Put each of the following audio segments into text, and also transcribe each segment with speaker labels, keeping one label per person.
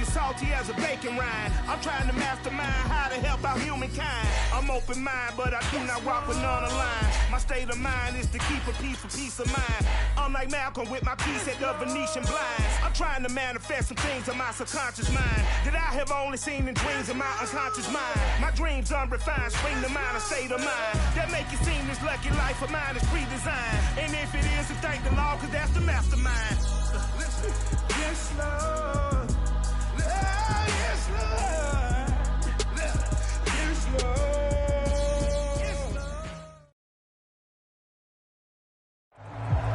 Speaker 1: as salty as a bacon rind. I'm trying to mastermind how to help out humankind. I'm open mind, but I do not walk with none aligned. My state of mind is to keep a peace of mind. I'm like Malcolm with my piece at the Venetian blinds. I'm trying to manifest some things in my subconscious mind that I have only seen in dreams in my unconscious mind. My dreams unrefined, spring to mind, a state of mind that make it seem this lucky life of mine is pre-designed. And if it is, then thank the Lord, cause that's the mastermind. Yes, Lord. Yes, Lord. Yes, Lord.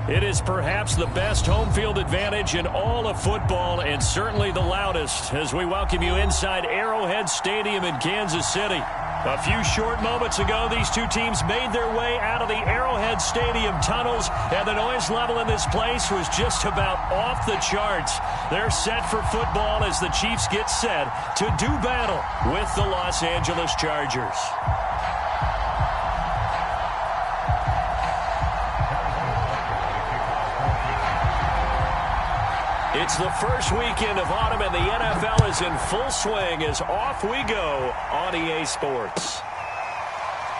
Speaker 2: It is perhaps the best home field advantage in all of football, and certainly the loudest, as we welcome you inside Arrowhead Stadium in Kansas City. A few short moments ago, these two teams made their way out of the Arrowhead Stadium tunnels, and the noise level in this place was just about off the charts. They're set for football as the Chiefs get set to do battle with the Los Angeles Chargers. It's the first weekend of autumn, and the NFL is in full swing as off we go on EA Sports.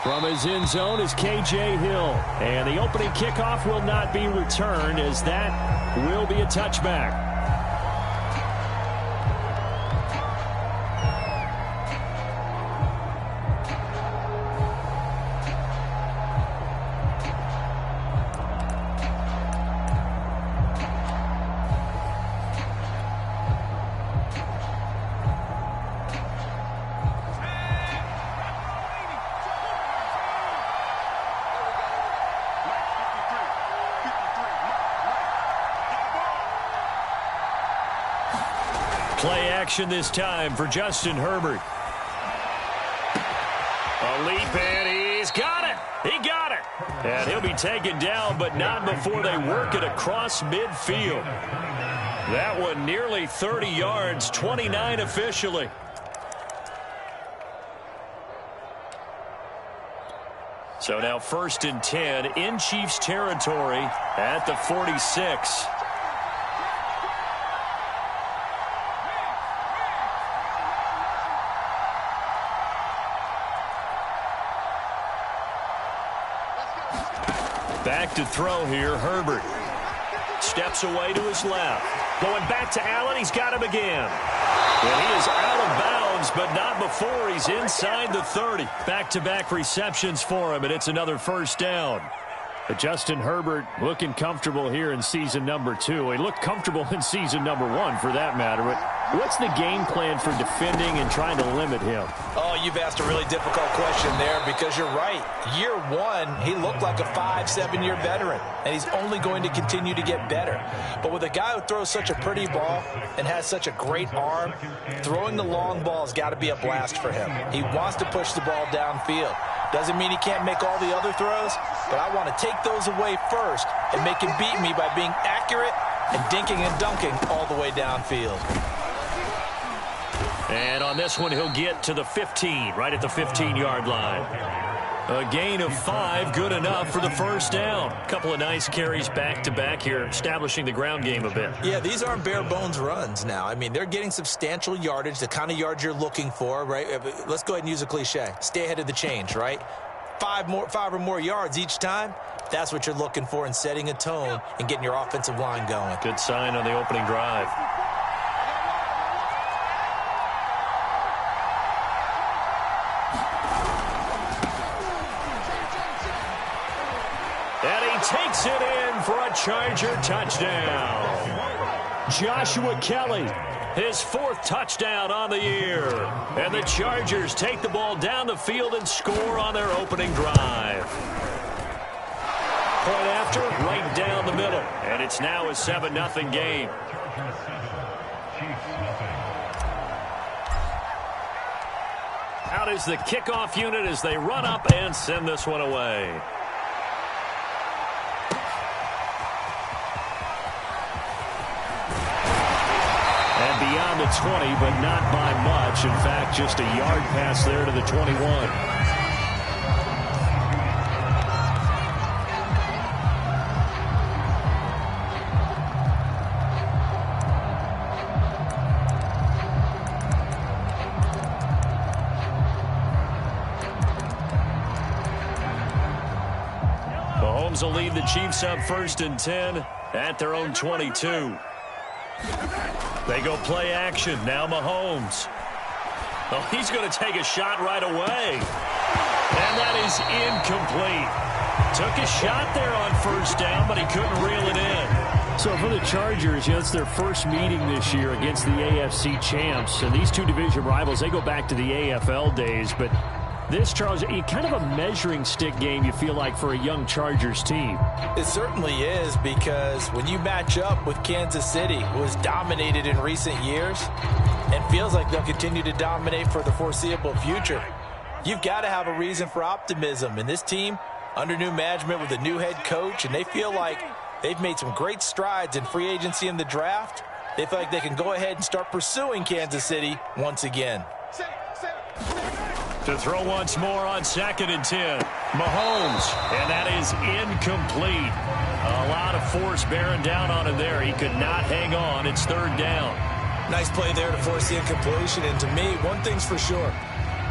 Speaker 2: From his end zone is KJ Hill, and the opening kickoff will not be returned as that will be a touchback. Play action this time for Justin Herbert. A leap, and he's got it. He got it. And he'll be taken down, but not before they work it across midfield. That one nearly 30 yards, 29 officially. So now 1st and 10 in Chiefs territory at the 46. Back to throw here, Herbert. Steps away to his left. Going back to Allen, he's got him again. And he is out of bounds, but not before he's inside the 30. Back-to-back receptions for him, and it's another first down. But Justin Herbert looking comfortable here in season number 2. He looked comfortable in season number 1, for that matter. But what's the game plan for defending and trying to limit him?
Speaker 3: Oh, you've asked a really difficult question there, because you're right. Year 1, he looked like a 5-7-year veteran, and he's only going to continue to get better. But with a guy who throws such a pretty ball and has such a great arm, throwing the long ball has got to be a blast for him. He wants to push the ball downfield. Doesn't mean he can't make all the other throws, but I want to take those away first and make him beat me by being accurate and dinking and dunking all the way downfield.
Speaker 2: And on this one, he'll get to the 15, right at the 15-yard line. A gain of 5, good enough for the first down. A couple of nice carries back-to-back here, establishing the ground game a bit.
Speaker 3: Yeah, these aren't bare-bones runs now. I mean, they're getting substantial yardage, the kind of yards you're looking for, right? Let's go ahead and use a cliche. Stay ahead of the change, right? 5 or more yards each time. That's what you're looking for in setting a tone and getting your offensive line going.
Speaker 2: Good sign on the opening drive. Takes it in for a Charger touchdown. Joshua Kelly, his 4th touchdown on the year. And the Chargers take the ball down the field and score on their opening drive. Point after, right down the middle. And it's now a 7-0 game. Out is the kickoff unit as they run up and send this one away. Beyond the 20, but not by much. In fact, just a yard pass there to the 21. Rams will lead the Chiefs up 1st and 10 at their own 22. They go play action. Now Mahomes. Oh, he's going to take a shot right away. And that is incomplete. Took a shot there on 1st down, but he couldn't reel it in.
Speaker 4: So for the Chargers, it's their first meeting this year against the AFC champs. And these two division rivals, they go back to the AFL days. But this, Charles, kind of a measuring stick game, you feel like, for a young Chargers team.
Speaker 3: It certainly is, because when you match up with Kansas City, who has dominated in recent years and feels like they'll continue to dominate for the foreseeable future, you've got to have a reason for optimism. And this team, under new management with a new head coach, and they feel like they've made some great strides in free agency in the draft. They feel like they can go ahead and start pursuing Kansas City once again.
Speaker 2: To throw once more on 2nd and 10. Mahomes, and that is incomplete. A lot of force bearing down on him there. He could not hang on. It's 3rd down.
Speaker 3: Nice play there to force the incompletion. And to me, one thing's for sure.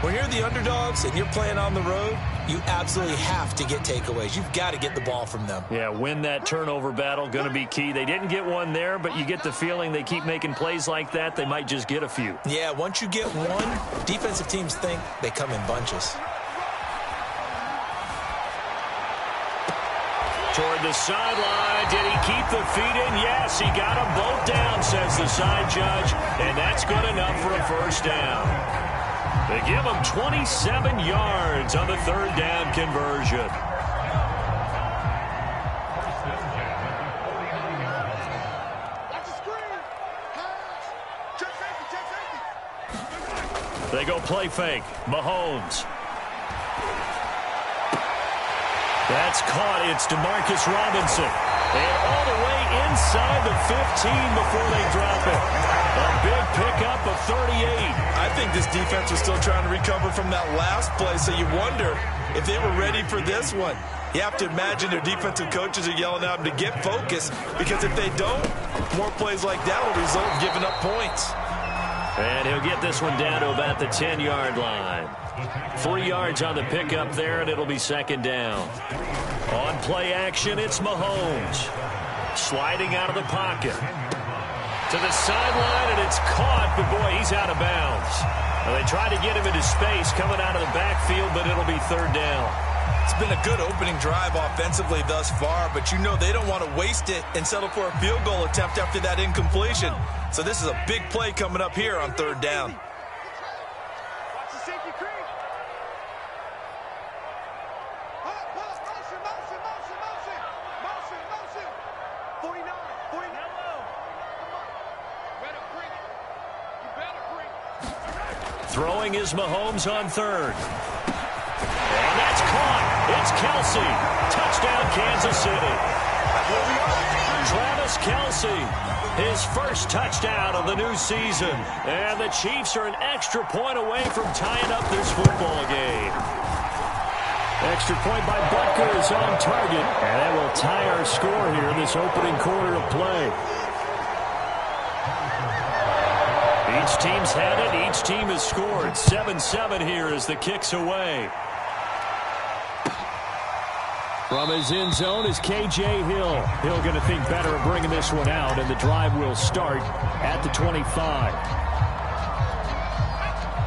Speaker 3: When you're the underdogs and you're playing on the road, you absolutely have to get takeaways. You've got to get the ball from them.
Speaker 2: Yeah, win that turnover battle, going to be key. They didn't get one there, but you get the feeling they keep making plays like that, they might just get a few.
Speaker 3: Yeah, once you get one, defensive teams think they come in bunches.
Speaker 2: Toward the sideline. Did he keep the feet in? Yes, he got them both down, says the side judge, and that's good enough for a 1st down. They give him 27 yards on the 3rd down conversion. They go play fake. Mahomes. That's caught. It's Demarcus Robinson. And all the way inside the 15 before they drop it. A big pickup of 38.
Speaker 3: I think this defense was still trying to recover from that last play, so you wonder if they were ready for this one. You have to imagine their defensive coaches are yelling at them to get focused, because if they don't, more plays like that will result in giving up points.
Speaker 2: And he'll get this one down to about the 10-yard line. 3 yards on the pickup there, and it'll be 2nd down. On play action, it's Mahomes. Sliding out of the pocket. To the sideline, and it's caught, but boy, he's out of bounds. Well, they tried to get him into space coming out of the backfield, but it'll be 3rd down.
Speaker 3: It's been a good opening drive offensively thus far, but you know they don't want to waste it and settle for a field goal attempt after that incompletion. So this is a big play coming up here on 3rd down.
Speaker 2: Throwing is Mahomes on 3rd. And that's caught. It's Kelce. Touchdown, Kansas City. Travis Kelce, his first touchdown of the new season. And the Chiefs are an extra point away from tying up this football game.
Speaker 4: Extra point by Butker is on target. And that will tie our score here in this opening quarter of play.
Speaker 2: Each team's had it. Each team has scored. 7-7 here as the kick's away.
Speaker 4: From his end zone is K.J. Hill. Hill going to think better of bringing this one out, and the drive will start at the 25.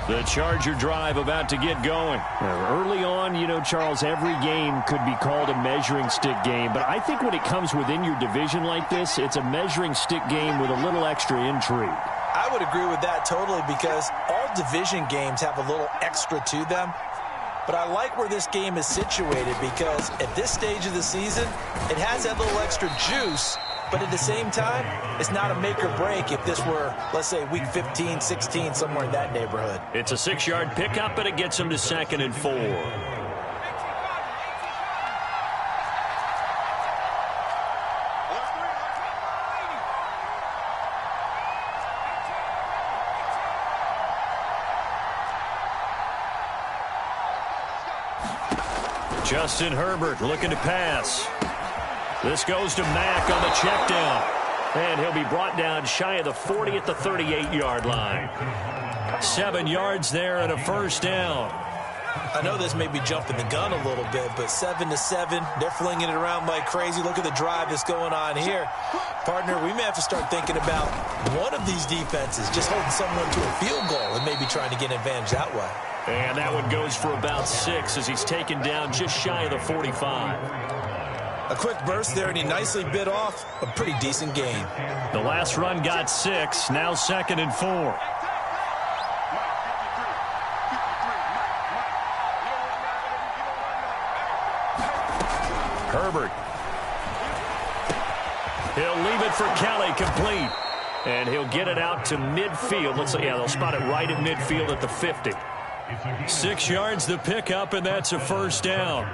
Speaker 2: The Charger drive about to get going.
Speaker 4: Early on, you know, Charles, every game could be called a measuring stick game. But I think when it comes within your division like this, it's a measuring stick game with a little extra intrigue.
Speaker 3: I would agree with that totally, because all division games have a little extra to them. But I like where this game is situated, because at this stage of the season, it has that little extra juice. But at the same time, it's not a make or break if this were, let's say, week 15, 16, somewhere in that neighborhood.
Speaker 2: It's a 6-yard pickup, and it gets them to 2nd and 4. Justin Herbert looking to pass. This goes to Mack on the check down. And he'll be brought down shy of the 40 at the 38-yard line. 7 yards there and a 1st down.
Speaker 3: I know this may be jumping the gun a little bit, but 7-7, they're flinging it around like crazy. Look at the drive that's going on here. Partner, we may have to start thinking about one of these defenses just holding someone to a field goal and maybe trying to get an advantage that way.
Speaker 2: And that one goes for about 6 as he's taken down just shy of the 45.
Speaker 3: A quick burst there, and he nicely bit off a pretty decent gain.
Speaker 2: The last run got 6, now 2nd and 4. Herbert. He'll leave it for Kelly, complete. And he'll get it out to midfield. Let's see, yeah, they'll spot it right at midfield at the 50. 6 yards the pickup, and that's a first down.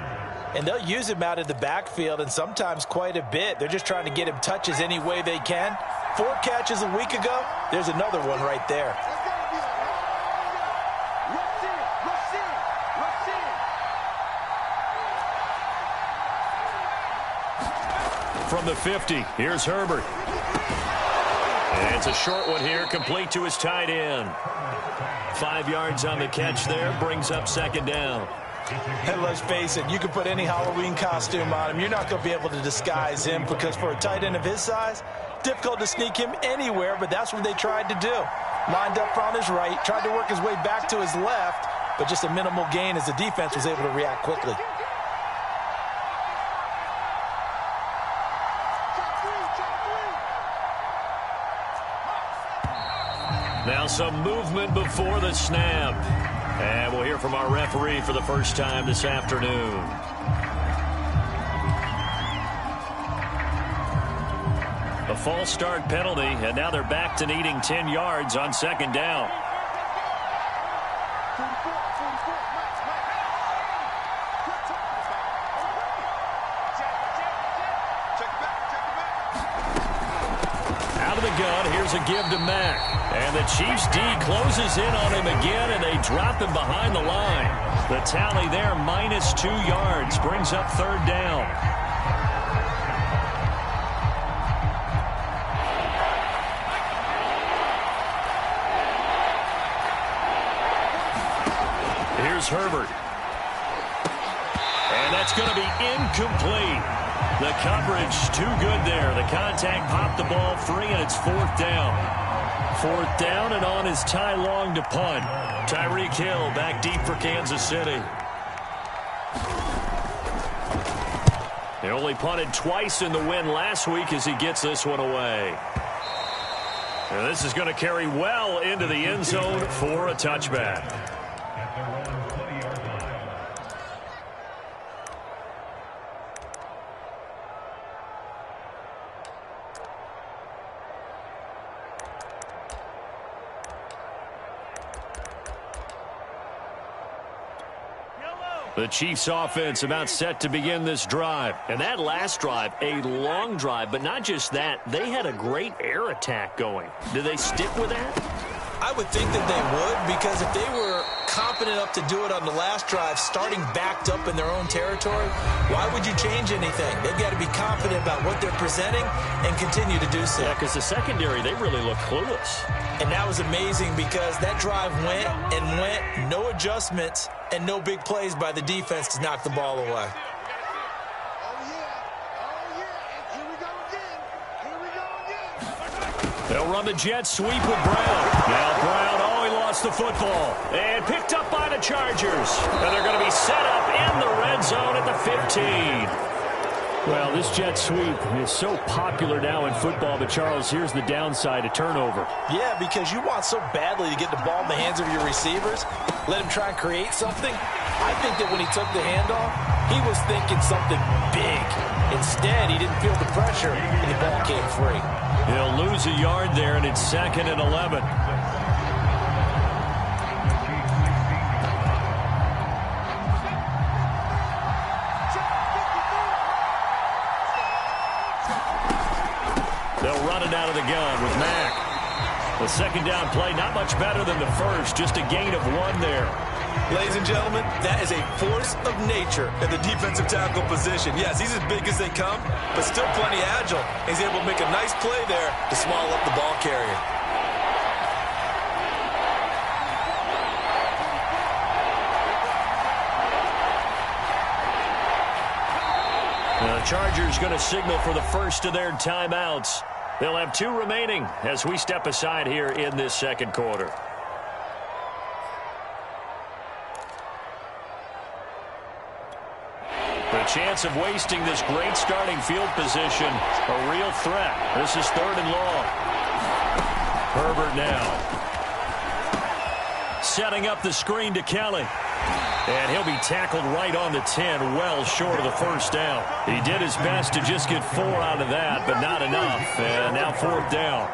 Speaker 3: And they'll use him out in the backfield, and sometimes quite a bit. They're just trying to get him touches any way they can. 4 catches a week ago. There's another one right there.
Speaker 2: From the 50, here's Herbert. And it's a short one here, complete to his tight end. 5 yards on the catch there, brings up 2nd down.
Speaker 3: And let's face it, you can put any Halloween costume on him. You're not going to be able to disguise him because for a tight end of his size, difficult to sneak him anywhere, but that's what they tried to do. Lined up on his right, tried to work his way back to his left, but just a minimal gain as the defense was able to react quickly.
Speaker 2: Now some movement before the snap. And we'll hear from our referee for the first time this afternoon. A false start penalty, and now they're back to needing 10 yards on 2nd down. Out of the gun, here's a give to Mack. And the Chiefs D closes in on him again, and they drop him behind the line. The tally there, minus 2 yards, brings up 3rd down. Here's Herbert. And that's going to be incomplete. The coverage too good there. The contact popped the ball free, and it's 4th down. 4th down, and on is Ty Long to punt. Tyreek Hill back deep for Kansas City. They only punted twice in the win last week as he gets this one away. And this is going to carry well into the end zone for a touchback. The Chiefs offense about set to begin this drive. And that last drive, a long drive, but not just that. They had a great air attack going. Do they stick with that?
Speaker 3: I would think that they would, because if they were confident enough to do it on the last drive, starting backed up in their own territory, why would you change anything? They've got to be confident about what they're presenting and continue to do so.
Speaker 2: Yeah, because the secondary, they really look clueless.
Speaker 3: And that was amazing because that drive went and went, no adjustments, and no big plays by the defense to knock the ball away.
Speaker 2: They'll run the jet sweep with Brown. Now Brown, he lost the football. And picked up by the Chargers. And they're going to be set up in the red zone at the 15.
Speaker 4: Well, this jet sweep is so popular now in football, but Charles, here's the downside, a turnover.
Speaker 3: Yeah, because you want so badly to get the ball in the hands of your receivers, let him try and create something. I think that when he took the handoff, he was thinking something big. Instead, he didn't feel the pressure, and the ball came free.
Speaker 2: He'll lose a yard there, and it's 2nd and 11. They'll run it out of the gun with Mack. The 2nd down play, not much better than the first, just a gain of 1 there.
Speaker 3: Ladies and gentlemen, that is a force of nature at the defensive tackle position. Yes, he's as big as they come, but still plenty agile. He's able to make a nice play there to swallow up the ball carrier.
Speaker 2: The Chargers going to signal for the first of their timeouts. They'll have 2 remaining as we step aside here in this second quarter. The chance of wasting this great starting field position, a real threat. This is 3rd and long. Herbert now. Setting up the screen to Kelly. And he'll be tackled right on the 10, well short of the first down. He did his best to just get 4 out of that, but not enough. And now 4th down.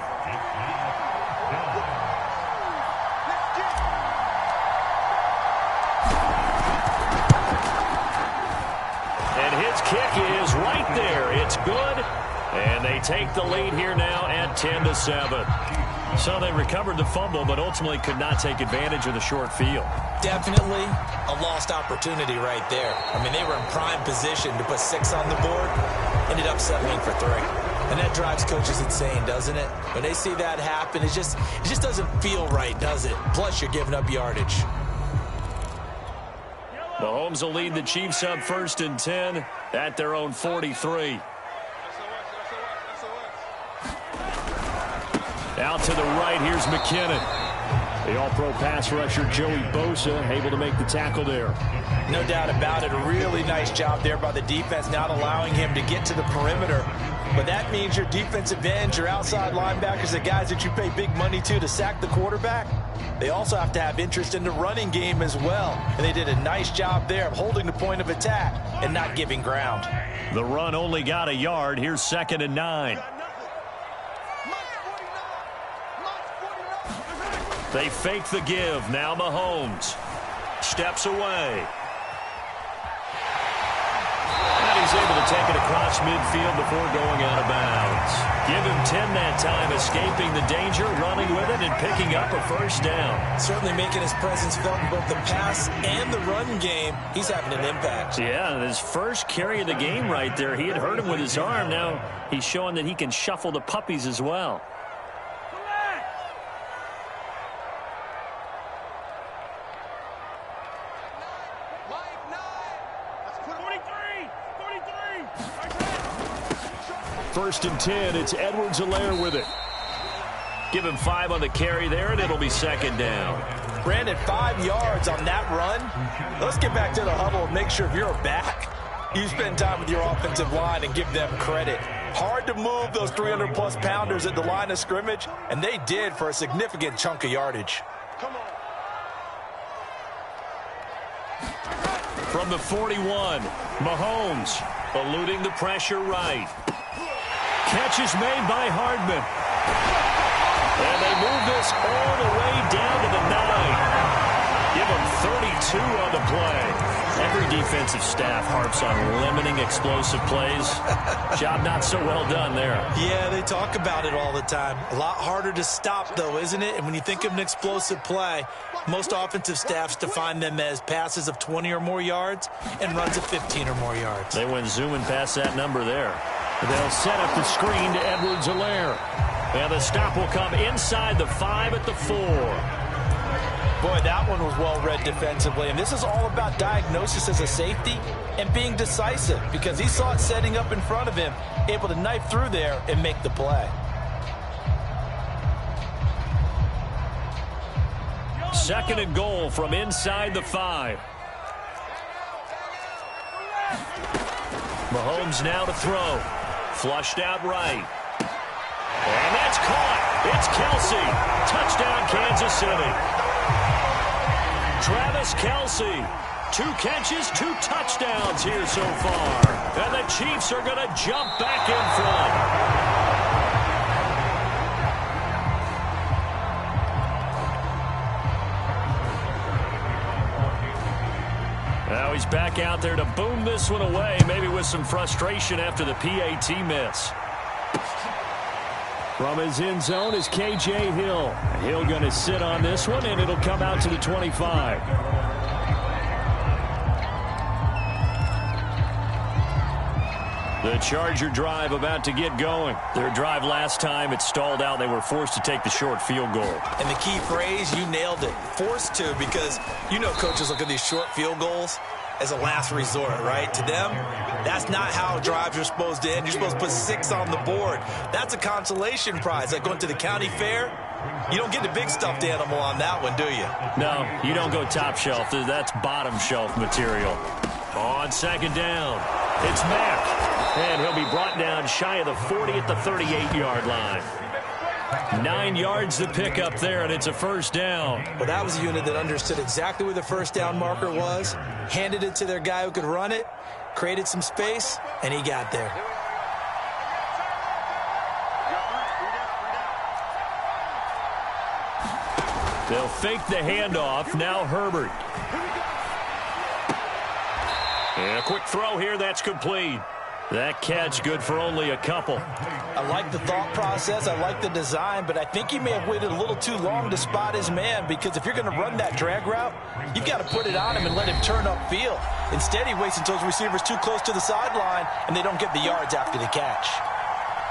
Speaker 2: And his kick is right there. It's good. And they take the lead here now at 10-7. So they recovered the fumble, but ultimately could not take advantage of the short field.
Speaker 3: Definitely a lost opportunity right there. I mean, they were in prime position to put 6 on the board, ended up settling for 3. And that drives coaches insane, doesn't it? When they see that happen, it just doesn't feel right, does it? Plus, you're giving up yardage.
Speaker 2: Mahomes will lead the Chiefs up 1st and 10 at their own 43. Out to the right, here's McKinnon. The all-pro pass rusher, Joey Bosa, able to make the tackle there.
Speaker 3: No doubt about it. A really nice job there by the defense, not allowing him to get to the perimeter. But that means your defensive ends, your outside linebackers, the guys that you pay big money to sack the quarterback, they also have to have interest in the running game as well. And they did a nice job there of holding the point of attack and not giving ground.
Speaker 2: The run only got a yard. Here's 2nd and 9. They fake the give. Now Mahomes steps away. And he's able to take it across midfield before going out of bounds. Give him 10 that time, escaping the danger, running with it, and picking up a first down.
Speaker 3: Certainly making his presence felt in both the pass and the run game. He's having an impact.
Speaker 2: Yeah, his first carry of the game right there. He had hurt him with his arm. Now he's showing that he can shuffle the puppies as well. First and 10, it's Edwards-Helaire with it. Give him 5 on the carry there, and it'll be 2nd down.
Speaker 3: Brandon, 5 yards on that run. Let's get back to the huddle and make sure if you're back, you spend time with your offensive line and give them credit. Hard to move those 300-plus pounders at the line of scrimmage, and they did for a significant chunk of yardage.
Speaker 2: From the 41, Mahomes eluding the pressure right. Catch is made by Hardman. And they move this all the way down to the 9. Give them 32 on the play. Every defensive staff harps on limiting explosive plays. Job not so well done there.
Speaker 3: Yeah, they talk about it all the time. A lot harder to stop, though, isn't it? And when you think of an explosive play, most offensive staffs define them as passes of 20 or more yards and runs of 15 or more yards.
Speaker 2: They went zooming past that number there. They'll set up the screen to Edwards-Helaire. And the stop will come inside the 5 at the 4.
Speaker 3: Boy, that one was well read defensively. And this is all about diagnosis as a safety and being decisive, because he saw it setting up in front of him, able to knife through there and make the play.
Speaker 2: Second and goal from inside the 5. Mahomes now to throw. Flushed out right. And that's caught. It's Kelce. Touchdown, Kansas City. Travis Kelce. 2 catches, 2 touchdowns here so far. And the Chiefs are going to jump back in front. Now he's back out there to boom this one away, maybe with some frustration after the PAT miss. From his end zone is K.J. Hill. Hill going to sit on this one, and it'll come out to the 25. The Charger drive about to get going. Their drive last time, it stalled out. They were forced to take the short field goal.
Speaker 3: And the key phrase, you nailed it. Forced to, because you know coaches look at these short field goals as a last resort, right? To them, that's not how drives are supposed to end. You're supposed to put 6 on the board. That's a consolation prize. Like going to the county fair, you don't get the big stuffed animal on that one, do you?
Speaker 2: No, you don't go top shelf. That's bottom shelf material. On second down, it's Mack. And he'll be brought down shy of the 40 at the 38-yard line. 9 yards to pick up there, and it's a first down.
Speaker 3: Well, that was a unit that understood exactly where the first down marker was, handed it to their guy who could run it, created some space, and he got there.
Speaker 2: They'll fake the handoff. Now Herbert. And a quick throw here. That's complete. That catch good for only a couple.
Speaker 3: I like the thought process. I like the design, but I think he may have waited a little too long to spot his man, because if you're going to run that drag route, you've got to put it on him and let him turn upfield. Instead, he waits until his receiver's too close to the sideline, and they don't get the yards after the catch.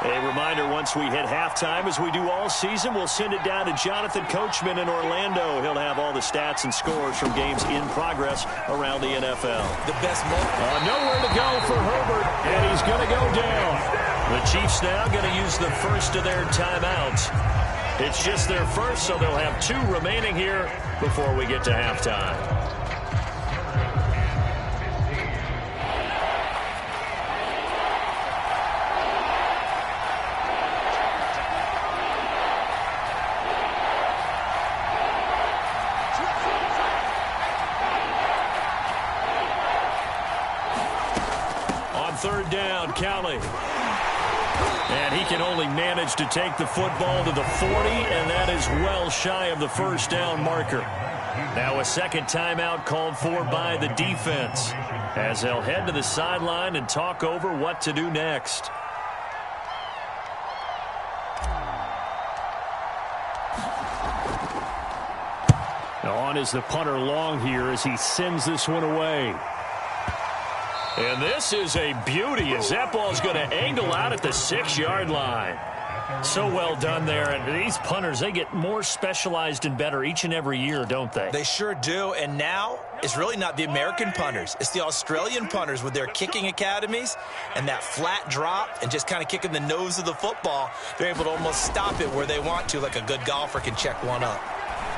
Speaker 2: A reminder, once we hit halftime, as we do all season, we'll send it down to Jonathan Coachman in Orlando. He'll have all the stats and scores from games in progress around the NFL.
Speaker 3: The best moment.
Speaker 2: Nowhere to go for Herbert, and he's going to go down. The Chiefs now going to use the first of their timeouts. It's just their first, so they'll have 2 remaining here before we get to halftime. Third down, Cowley. And he can only manage to take the football to the 40, and that is well shy of the first down marker. Now a second timeout called for by the defense, as they'll head to the sideline and talk over what to do next. On is the punter Long here as he sends this one away. And this is a beauty as that ball's going to angle out at the 6-yard line. So well done there. And these punters, they get more specialized and better each and every year, don't they?
Speaker 3: They sure do. And now it's really not the American punters. It's the Australian punters with their kicking academies and that flat drop and just kind of kicking the nose of the football. They're able to almost stop it where they want to, like a good golfer can check one up.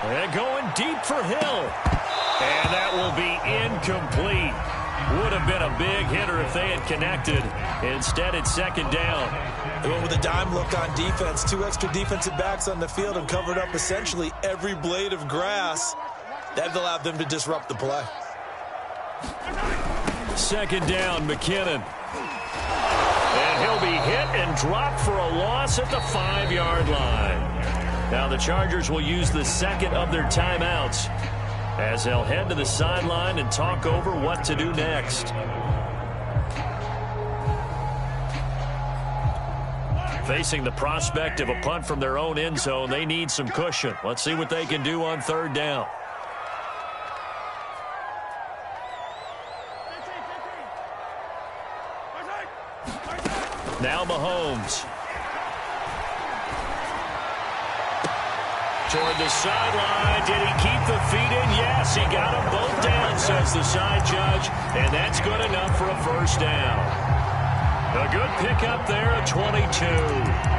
Speaker 2: And going deep for Hill. And that will be incomplete. Would have been a big hitter if they had connected. Instead, it's second down.
Speaker 3: They went with a dime look on defense. 2 extra defensive backs on the field and covered up essentially every blade of grass. That allowed them to disrupt the play.
Speaker 2: Second down, McKinnon. And he'll be hit and dropped for a loss at the 5-yard line. Now the Chargers will use the second of their timeouts, as they'll head to the sideline and talk over what to do next. Facing the prospect of a punt from their own end zone, they need some cushion. Let's see what they can do on third down. Now Mahomes. Toward the sideline. Did he keep the feet in? Yes, he got them both down, says the side judge. And that's good enough for a first down. A good pickup there at 22.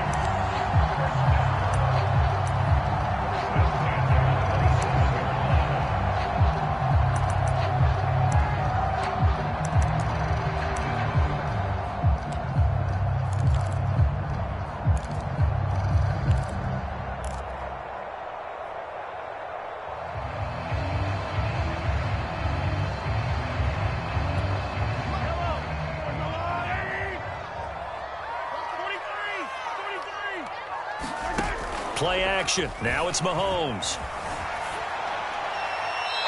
Speaker 2: Play action. Now it's Mahomes.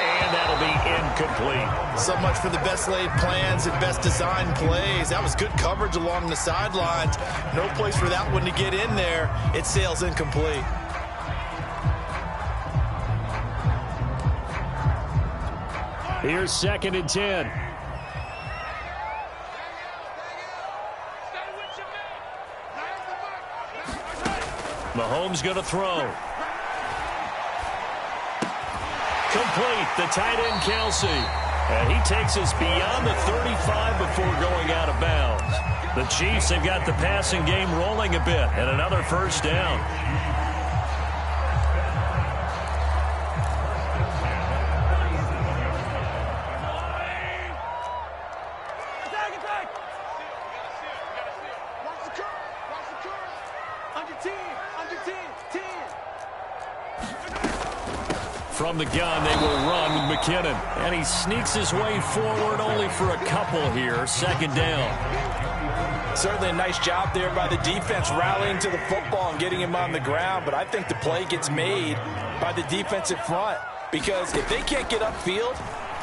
Speaker 2: And that'll be incomplete.
Speaker 3: So much for the best laid plans and best designed plays. That was good coverage along the sidelines. No place for that one to get in there. It sails incomplete.
Speaker 2: Here's 2nd and 10. Mahomes going to throw. Complete. The tight end, Kelsey. And he takes us beyond the 35 before going out of bounds. The Chiefs have got the passing game rolling a bit, and another first down. From the gun, they will run with McKinnon. And he sneaks his way forward only for a couple here. Second down.
Speaker 3: Certainly a nice job there by the defense rallying to the football and getting him on the ground. But I think the play gets made by the defensive front. Because if they can't get upfield,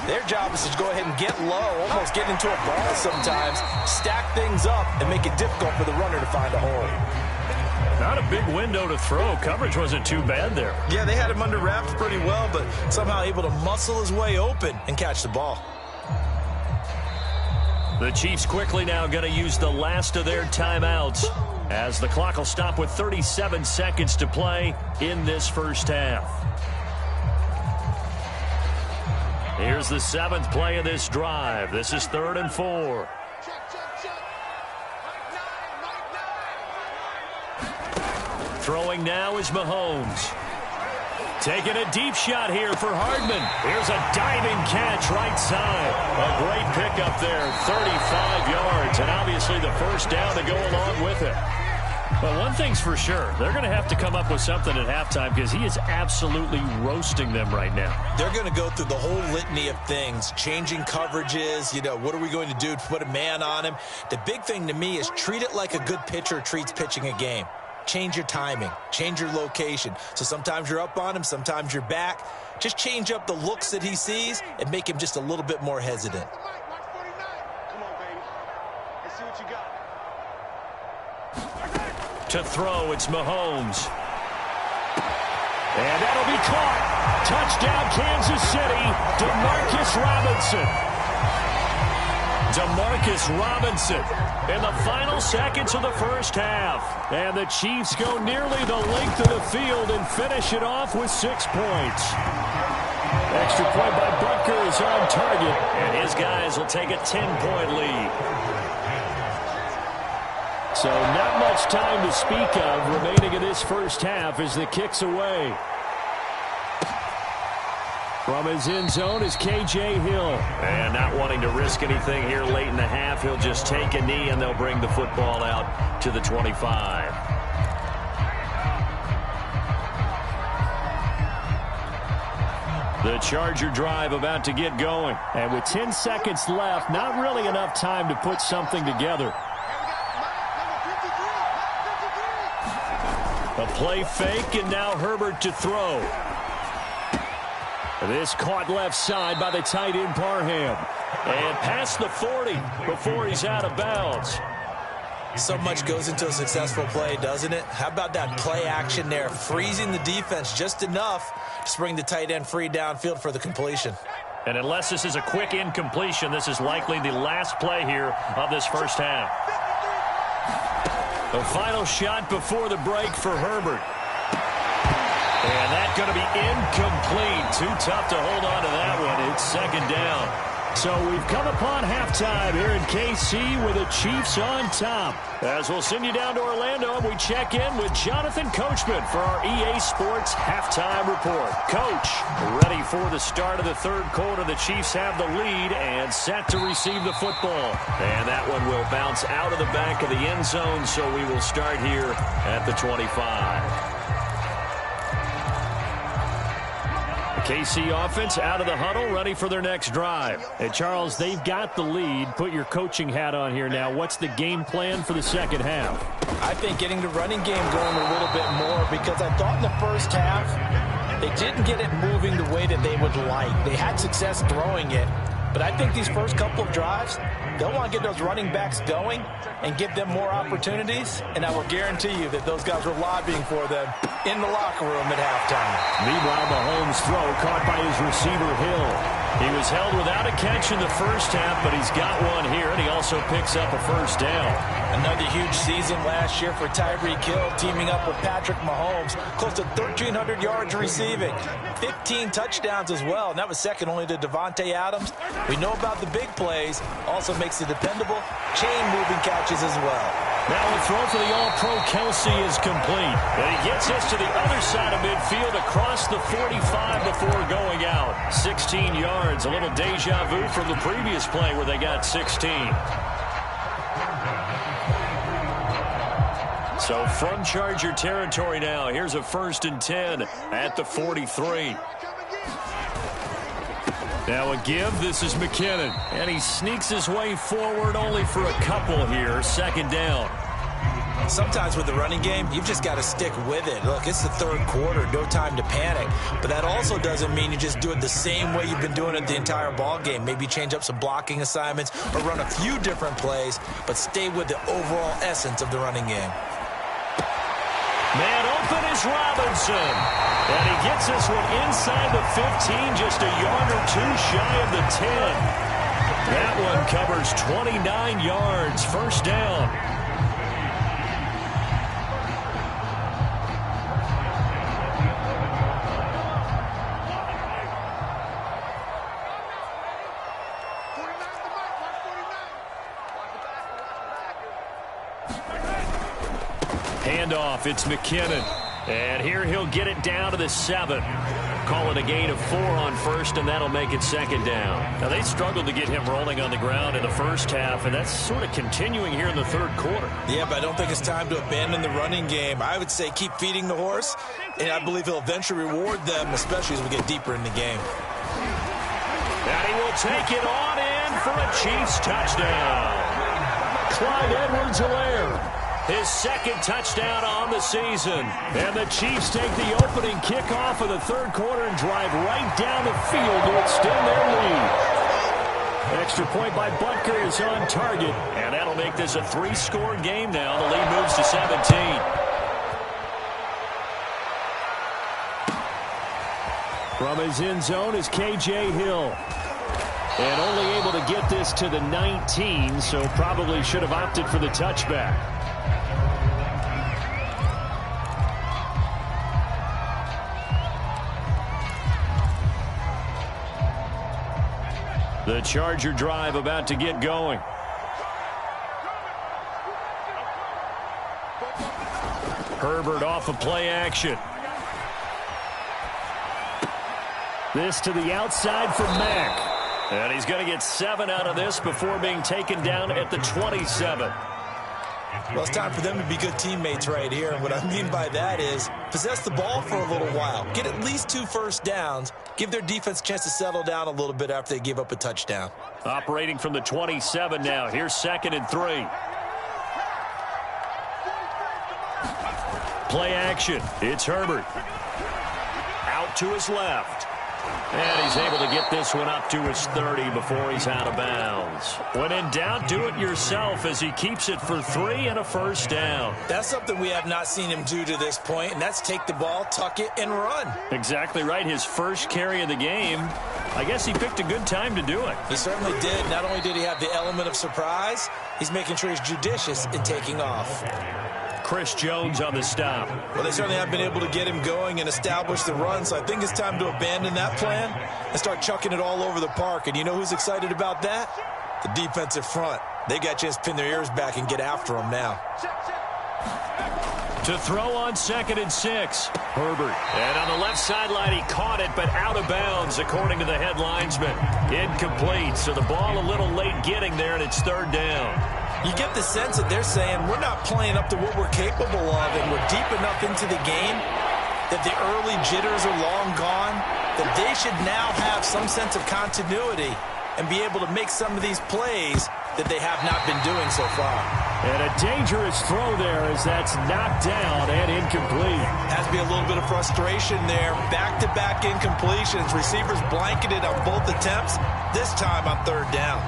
Speaker 3: their job is to go ahead and get low, almost get into a ball sometimes, stack things up, and make it difficult for the runner to find a hole.
Speaker 2: Not a big window to throw. Coverage wasn't too bad there.
Speaker 3: Yeah, they had him under wraps pretty well, but somehow able to muscle his way open and catch the ball.
Speaker 2: The Chiefs quickly now going to use the last of their timeouts as the clock will stop with 37 seconds to play in this first half. Here's the 7th play of this drive. This is 3rd and 4. Throwing now is Mahomes. Taking a deep shot here for Hardman. Here's a diving catch right side. A great pickup there, 35 yards, and obviously the first down to go along with it. But one thing's for sure, they're going to have to come up with something at halftime because he is absolutely roasting them right now.
Speaker 3: They're going to go through the whole litany of things, changing coverages, what are we going to do to put a man on him? The big thing to me is treat it like a good pitcher treats pitching a game. Change your timing, change your location. So sometimes you're up on him, sometimes you're back. Just change up the looks that he sees and make him just a little bit more hesitant.
Speaker 1: Come on, baby. Let's see what you got.
Speaker 2: To throw, it's Mahomes. And that'll be caught. Touchdown, Kansas City. Demarcus Robinson. Demarcus Robinson in the final seconds of the first half. And the Chiefs go nearly the length of the field and finish it off with 6 points. Extra point by Butker is on target. And his guys will take a 10-point lead. So not much time to speak of remaining in this first half as the kick's away. From his end zone is K.J. Hill. And not wanting to risk anything here late in the half, he'll just take a knee and they'll bring the football out to the 25. The Charger drive about to get going. And with 10 seconds left, not really enough time to put something together. A play fake, and now Herbert to throw. This caught left side by the tight end Parham. And past the 40 before he's out of bounds.
Speaker 3: So much goes into a successful play, doesn't it? How about that play action there, freezing the defense just enough to bring the tight end free downfield for the completion.
Speaker 2: And unless this is a quick incompletion, this is likely the last play here of this first half. The final shot before the break for Herbert. And that's going to be incomplete. Too tough to hold on to that one. It's second down. So we've come upon halftime here in KC with the Chiefs on top. As we'll send you down to Orlando, we check in with Jonathan Coachman for our EA Sports Halftime Report. Coach, ready for the start of the third quarter. The Chiefs have the lead and set to receive the football. And that one will bounce out of the back of the end zone, so we will start here at the 25. KC offense out of the huddle, ready for their next drive. And Charles, they've got the lead. Put your coaching hat on here now. What's the game plan for the second half?
Speaker 3: I think getting the running game going a little bit more, because I thought in the first half they didn't get it moving the way that they would like. They had success throwing it, But I think these first couple of drives, they'll want to get those running backs going and give them more opportunities. And I will guarantee you that those guys were lobbying for them in the locker room at halftime.
Speaker 4: Meanwhile, Mahomes' throw caught by his receiver, Hill.
Speaker 2: He was held without a catch in the first half, but he's got one here, and he also picks up a first down.
Speaker 3: Another huge season last year for Tyreek Hill, teaming up with Patrick Mahomes. Close to 1,300 yards receiving. 15 touchdowns as well, and that was second only to Davante Adams. We know about the big plays. Also makes the dependable chain-moving catches as well.
Speaker 2: Now a throw for the All-Pro Kelsey is complete. And he gets us to the other side of midfield across the 45 before going out. 16 yards, a little deja vu from the previous play where they got 16. So from Charger territory now, here's a 1st and 10 at the 43. Now a give, this is McKinnon. And he sneaks his way forward only for a couple here. 2nd down.
Speaker 3: Sometimes with the running game, you've just got to stick with it. Look, it's the 3rd quarter, no time to panic. But that also doesn't mean you just do it the same way you've been doing it the entire ball game. Maybe change up some blocking assignments or run a few different plays, but stay with the overall essence of the running game.
Speaker 2: Man open is Robinson. And he gets this one inside the 15, just a yard or two shy of the 10. That one covers 29 yards. 1st down. Handoff, it's McKinnon. And here he'll get it down to the 7. Call it a gain of 4 on 1st, and that'll make it 2nd down. Now, they struggled to get him rolling on the ground in the first half, and that's sort of continuing here in the 3rd quarter.
Speaker 3: Yeah, but I don't think it's time to abandon the running game. I would say keep feeding the horse, and I believe he'll eventually reward them, especially as we get deeper in the game.
Speaker 2: And he will take it on in for a Chiefs touchdown. Clyde Edwards-Helaire. His 2nd touchdown on the season. And the Chiefs take the opening kickoff of the 3rd quarter and drive right down the field to extend their lead. Extra point by Butker is on target. And that'll make this a 3-score game now. The lead moves to 17.
Speaker 4: From his end zone is K.J. Hill. And only able to get this to the 19, so probably should have opted for the touchback. The Charger drive about to get going. Herbert off of play action. This to the outside for Mack. And he's going to get 7 out of this before being taken down at the 27.
Speaker 3: Well, it's time for them to be good teammates right here. And what I mean by that is possess the ball for a little while. Get at least 2 first downs. Give their defense a chance to settle down a little bit after they give up a touchdown.
Speaker 2: Operating from the 27 now. Here's 2nd and 3. Play action. It's Herbert. Out to his left. And he's able to get this one up to his 30 before he's out of bounds. When in doubt, do it yourself as he keeps it for 3 and a first down.
Speaker 3: That's something we have not seen him do to this point, and that's take the ball, tuck it, and run.
Speaker 2: Exactly right. His first carry of the game. I guess he picked a good time to do it.
Speaker 3: He certainly did. Not only did he have the element of surprise, he's making sure he's judicious in taking off.
Speaker 2: Chris Jones on the stop.
Speaker 3: Well, they certainly have been able to get him going and establish the run, so I think it's time to abandon that plan and start chucking it all over the park. And you know who's excited about that? The defensive front. They got a chance to pin their ears back and get after him now.
Speaker 2: To throw on 2nd and 6. Herbert. And on the left sideline, he caught it, but out of bounds, according to the head linesman. Incomplete, so the ball a little late getting there, and it's 3rd down.
Speaker 3: You get the sense that they're saying we're not playing up to what we're capable of, and we're deep enough into the game that the early jitters are long gone, that they should now have some sense of continuity and be able to make some of these plays that they have not been doing so far.
Speaker 4: And a dangerous throw there as that's knocked down and incomplete.
Speaker 3: Has to be a little bit of frustration there. Back-to-back incompletions. Receivers blanketed on both attempts, this time on third down.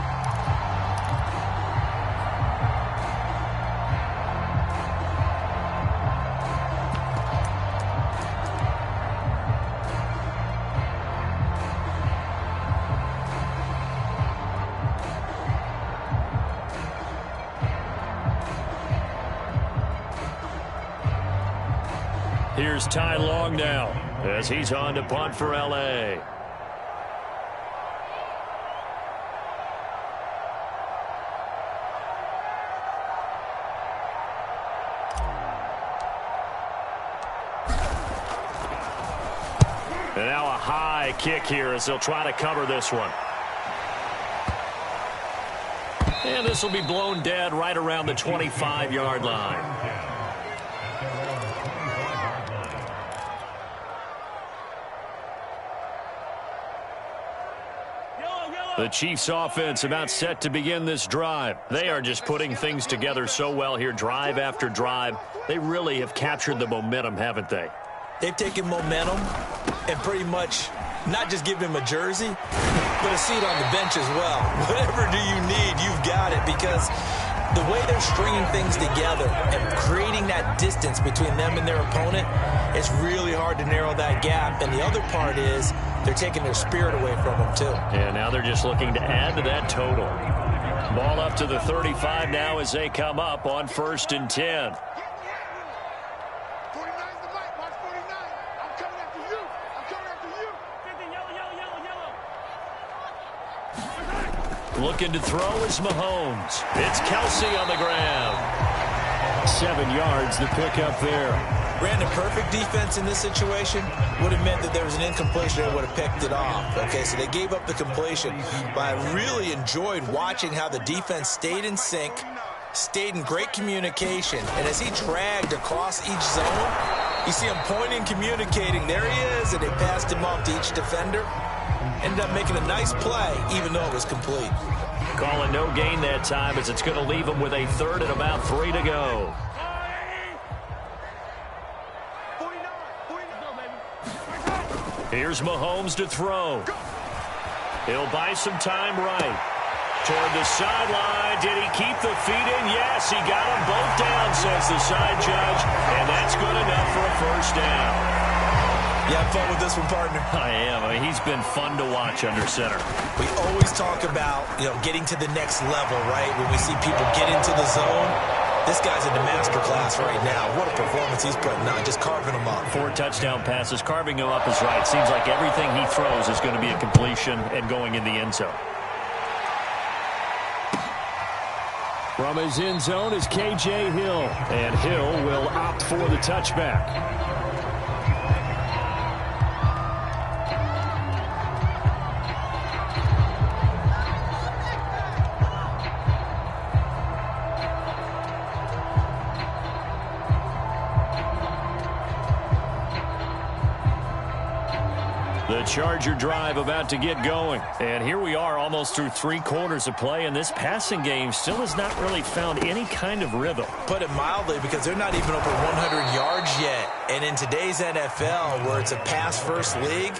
Speaker 2: Here's Ty Long now as he's on to punt for L.A. And now a high kick here as they'll try to cover this one. And this will be blown dead right around the 25-yard line. The Chiefs offense about set to begin this drive. They are just putting things together so well here, drive after drive. They really have captured the momentum, haven't they?
Speaker 3: They've taken momentum and pretty much not just given him a jersey, but a seat on the bench as well. Whatever do you need, you've got it, because the way they're stringing things together and creating that distance between them and their opponent, it's really hard to narrow that gap. And the other part is they're taking their spirit away from them, too.
Speaker 2: And now they're just looking to add to that total. Ball up to the 35 now as they come up on 1st and 10. Looking to throw is Mahomes. It's Kelsey on the ground.
Speaker 4: 7 yards, the pickup there.
Speaker 3: Brandon, perfect defense in this situation would have meant that there was an incompletion that would have picked it off. Okay, so they gave up the completion. But I really enjoyed watching how the defense stayed in sync, stayed in great communication. And as he dragged across each zone, you see him pointing, communicating. There he is, and they passed him off to each defender. Ended up making a nice play, even though it was complete.
Speaker 2: Calling no gain that time as it's going to leave him with a third and about 3 to go. Here's Mahomes to throw. He'll buy some time right. Toward the sideline. Did he keep the feet in? Yes, he got them both down, says the side judge. And that's good enough for a first down.
Speaker 3: You have fun with this one, partner?
Speaker 2: I am. I mean, he's been fun to watch under center.
Speaker 3: We always talk about, getting to the next level, right? When we see people get into the zone, this guy's in the master class right now. What a performance he's putting on, just carving them up.
Speaker 2: 4 touchdown passes. Carving him up is right. Seems like everything he throws is going to be a completion and going in the end zone.
Speaker 4: From his end zone is K.J. Hill. And Hill will opt for the touchback.
Speaker 2: The Charger drive about to get going. And here we are almost through 3 quarters of play, and this passing game still has not really found any kind of rhythm.
Speaker 3: Put it mildly, because they're not even over 100 yards yet. And in today's NFL, where it's a pass-first league,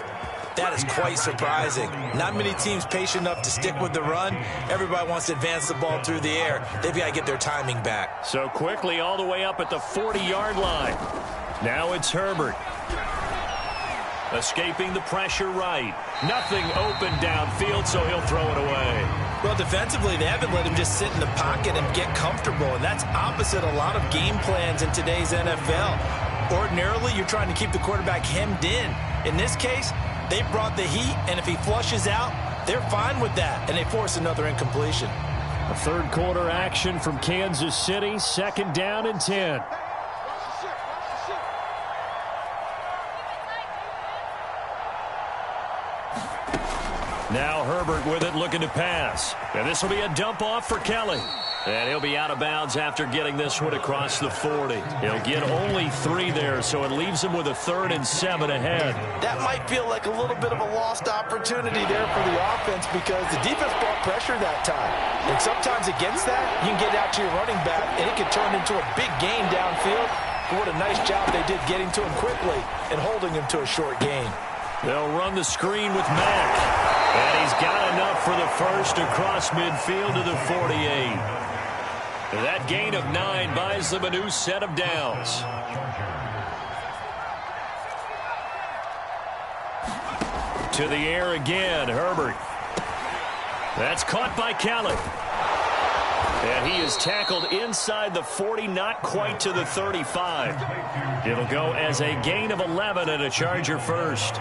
Speaker 3: that is quite surprising. Not many teams patient enough to stick with the run. Everybody wants to advance the ball through the air. They've got to get their timing back.
Speaker 2: So quickly all the way up at the 40-yard line. Now it's Herbert. Escaping the pressure right. Nothing open downfield, so he'll throw it away.
Speaker 3: Well, defensively, they haven't let him just sit in the pocket and get comfortable, and that's opposite a lot of game plans in today's NFL. Ordinarily, you're trying to keep the quarterback hemmed in. In this case, they brought the heat, and if he flushes out, they're fine with that, and they force another incompletion.
Speaker 4: A third quarter action from Kansas City, 2nd down and 10.
Speaker 2: Now Herbert with it, looking to pass. And this will be a dump off for Kelly. And he'll be out of bounds after getting this one across the 40. He'll get only 3 there, so it leaves him with a 3rd and 7 ahead.
Speaker 3: That might feel like a little bit of a lost opportunity there for the offense because the defense brought pressure that time. And sometimes against that, you can get out to your running back, and it can turn into a big gain downfield. But what a nice job they did getting to him quickly and holding him to a short gain.
Speaker 2: They'll run the screen with Mack. And he's got enough for the first across midfield to the 48. That gain of 9 buys them a new set of downs. To the air again, Herbert. That's caught by Kelly. And he is tackled inside the 40, not quite to the 35. It'll go as a gain of 11 and a Charger first.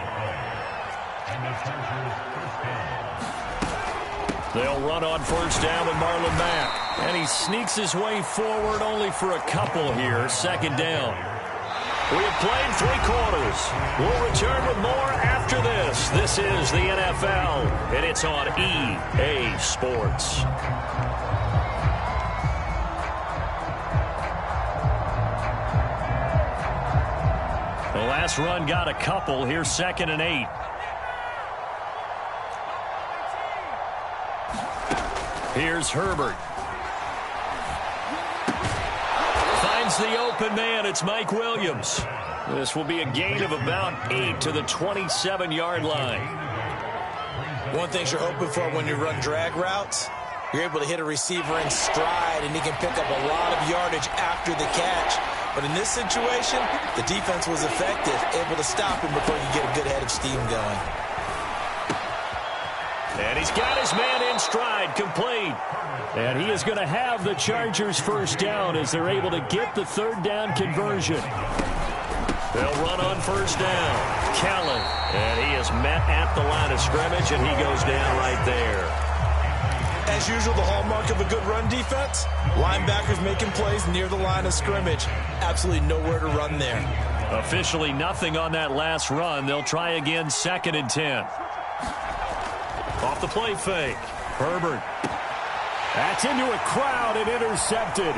Speaker 2: They'll run on first down with Marlon Mack. And he sneaks his way forward only for a couple here. 2nd down. We have played 3 quarters. We'll return with more after this. This is the NFL, and it's on EA Sports. The last run got a couple. Here's 2nd and 8. Here's Herbert. Finds the open man. It's Mike Williams. This will be a gain of about 8 to the 27-yard line.
Speaker 3: One thing you're hoping for when you run drag routes, you're able to hit a receiver in stride, and he can pick up a lot of yardage after the catch. But in this situation, the defense was effective, able to stop him before you get a good head of steam going.
Speaker 2: And he's got his man in stride, complete. And he is going to have the Chargers first down as they're able to get the 3rd down conversion. They'll run on first down. Kellen. And he is met at the line of scrimmage, and he goes down right there.
Speaker 3: As usual, the hallmark of a good run defense, linebackers making plays near the line of scrimmage. Absolutely nowhere to run there.
Speaker 2: Officially nothing on that last run. They'll try again, 2nd and 10. Off the play fake. Herbert. That's into a crowd and intercepted.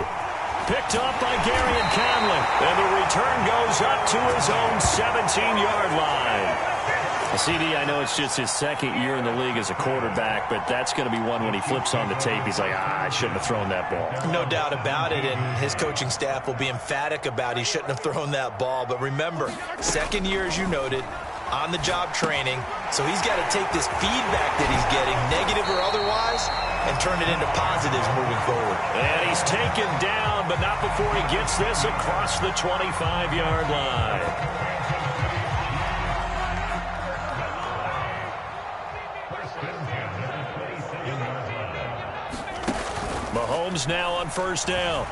Speaker 2: Picked up by Gary and Conley. And the return goes up to his own 17-yard line. CD, I know it's just his 2nd year in the league as a quarterback, but that's going to be one when he flips on the tape. He's like, I shouldn't have thrown that ball.
Speaker 3: No doubt about it, and his coaching staff will be emphatic about he shouldn't have thrown that ball. But remember, 2nd year, as you noted, on-the-job training, so he's got to take this feedback that he's getting, negative or otherwise, and turn it into positives moving forward.
Speaker 2: And he's taken down, but not before he gets this across the 25-yard line. Mahomes now on first down.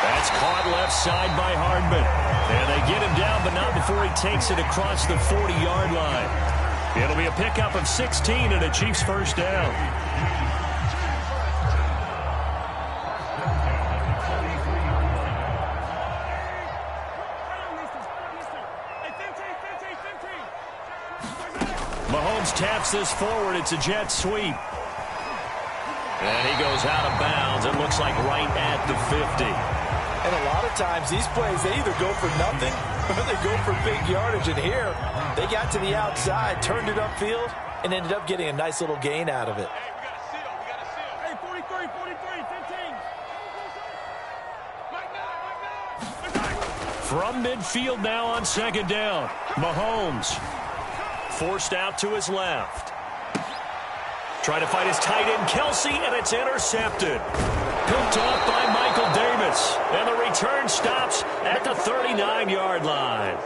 Speaker 2: That's caught left side by Hardman. And they get him down, but not before he takes it across the 40-yard line. It'll be a pickup of 16 and a Chiefs first down. Mahomes taps this forward. It's a jet sweep. And he goes out of bounds. It looks like right at the 50.
Speaker 3: And a lot of times these plays, they either go for nothing or they go for big yardage. And here, they got to the outside, turned it upfield, and ended up getting a nice little gain out of it.
Speaker 1: Hey, we got a seal. We got a seal. Hey, 43, 15.
Speaker 2: From midfield now on 2nd down. Mahomes forced out to his left. Trying to find his tight end, Kelsey, and it's intercepted. Picked off by Michael Davis. And the return stops at the 39-yard line.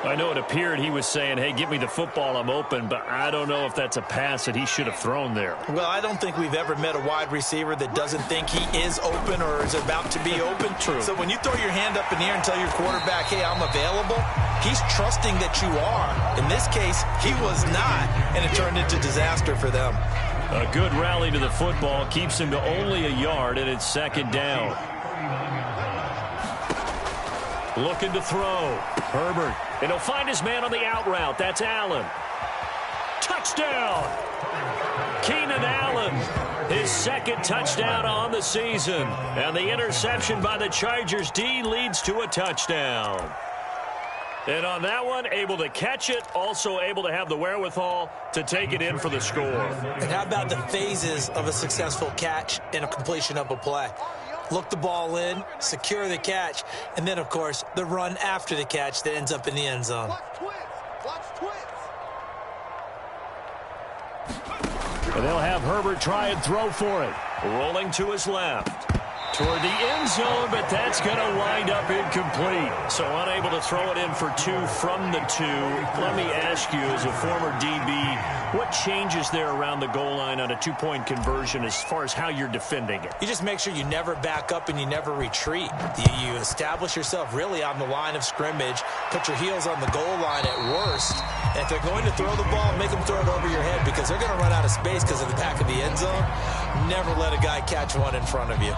Speaker 2: I know it appeared he was saying, hey, give me the football, I'm open, but I don't know if that's a pass that he should have thrown there.
Speaker 3: Well, I don't think we've ever met a wide receiver that doesn't think he is open or is about to be open.
Speaker 2: True.
Speaker 3: So when you throw your hand up in the air and tell your quarterback, hey, I'm available, he's trusting that you are. In this case, he was not, and it turned into disaster for them.
Speaker 2: A good rally to the football keeps him to only a yard, and it's 2nd down. Looking to throw. Herbert. And he'll find his man on the out route. That's Allen. Touchdown. touchdown. Keenan Allen, his second touchdown on the season. And the interception by the Chargers D leads to a touchdown. And on that one, able to catch it, also able to have the wherewithal to take it in for the score.
Speaker 3: And how about the phases of a successful catch and a completion of a play? Look the ball in, secure the catch, and then, of course, the run after the catch that ends up in the end zone.
Speaker 2: And they'll have Herbert try and throw for it. Rolling to his left. Toward the end zone, but that's going to wind up incomplete. So unable to throw it in for 2 from the 2. Let me ask you, as a former DB, what changes there around the goal line on a 2-point conversion as far as how you're defending it?
Speaker 3: You just make sure you never back up and you never retreat. You establish yourself really on the line of scrimmage, put your heels on the goal line at worst, and if they're going to throw the ball, make them throw it over your head because they're going to run out of space because of the back of the end zone. Never let a guy catch one in front of you.